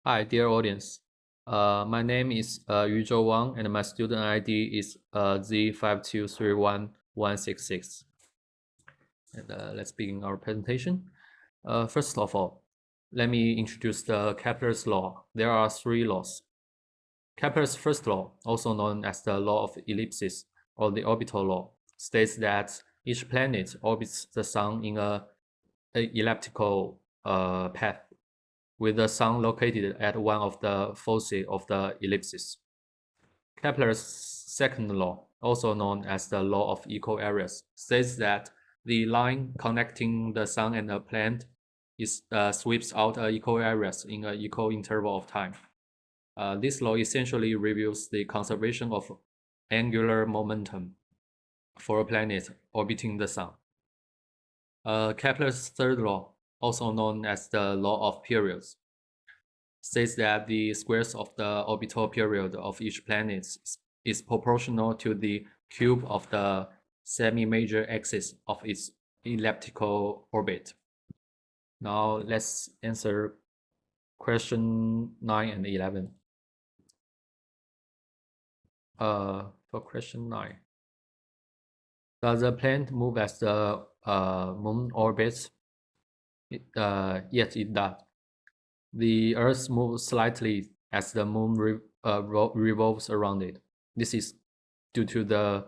Hi, dear audience. My name is Yuzhou Wang, and my student ID is Z5231166. And let's begin our presentation. First of all, let me introduce the Kepler's law. There are three laws. Kepler's first law, also known as the law of ellipses or the orbital law, states that each planet orbits the Sun in an elliptical path, with the Sun located at one of the foci of the ellipses. Kepler's second law, also known as the law of equal areas, says that the line connecting the Sun and a planet sweeps out equal areas in an equal interval of time. This law essentially reveals the conservation of angular momentum for a planet orbiting the Sun. Kepler's third law, also known as the law of periods, says that the squares of the orbital period of each planet is proportional to the cube of the semi-major axis of its elliptical orbit. Now let's answer question 9 and 11. For question 9, does the planet move as the moon orbits? Yes, it does. The Earth moves slightly as the moon revolves around it. This is due to the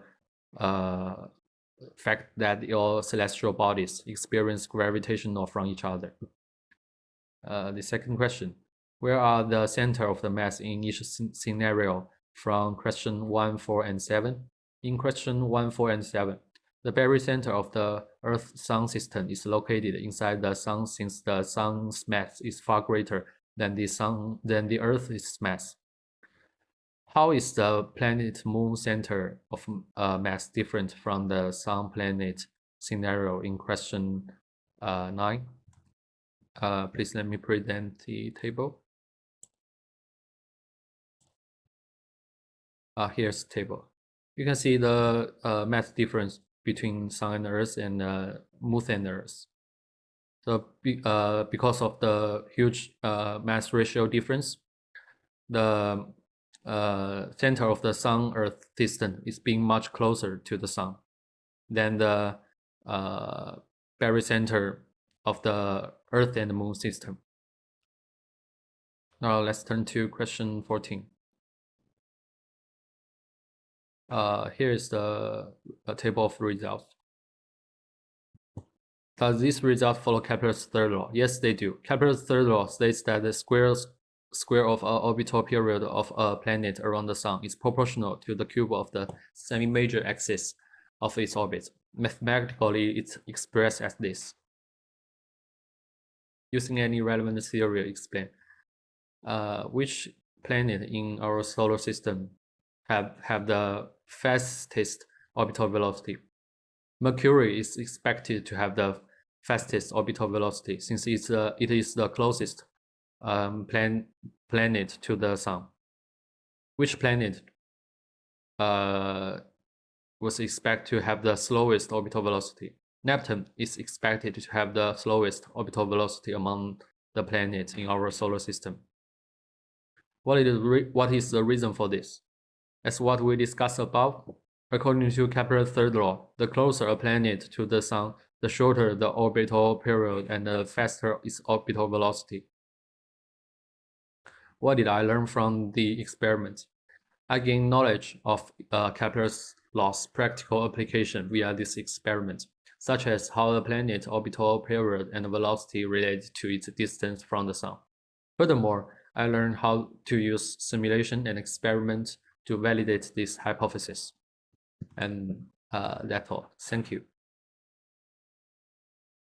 fact that all celestial bodies experience gravitational from each other. The second question, where are the center of the mass in each scenario from question 1, 4, and 7? In question 1, 4, and 7, the barycenter of the Earth-Sun system is located inside the Sun, since the Sun's mass is far greater than the Earth's mass. How is the planet-moon center of mass different from the Sun-planet scenario in question 9? Please let me present the table. Here's the table. You can see the mass difference between Sun and Earth and Moon and Earth. So because of the huge mass ratio difference, the center of the Sun-Earth system is being much closer to the Sun than the barycenter of the Earth and Moon system. Now let's turn to question 14. Here is the table of results. Does this result follow Kepler's third law? Yes, they do. Kepler's third law states that the square of an orbital period of a planet around the Sun is proportional to the cube of the semi-major axis of its orbit. Mathematically, it's expressed as this. Using any relevant theory, explain which planet in our solar system have the fastest orbital velocity. Mercury is expected to have the fastest orbital velocity, since it is the closest planet to the Sun. Which planet was expected to have the slowest orbital velocity? Neptune is expected to have the slowest orbital velocity among the planets in our solar system. What is the reason for this? As what we discussed above, according to Kepler's third law, the closer a planet to the Sun, the shorter the orbital period and the faster its orbital velocity. What did I learn from the experiment? I gained knowledge of Kepler's law's practical application via this experiment, such as how the planet's orbital period and velocity relate to its distance from the Sun. Furthermore, I learned how to use simulation and experiment to validate this hypothesis. And that's all. Thank you.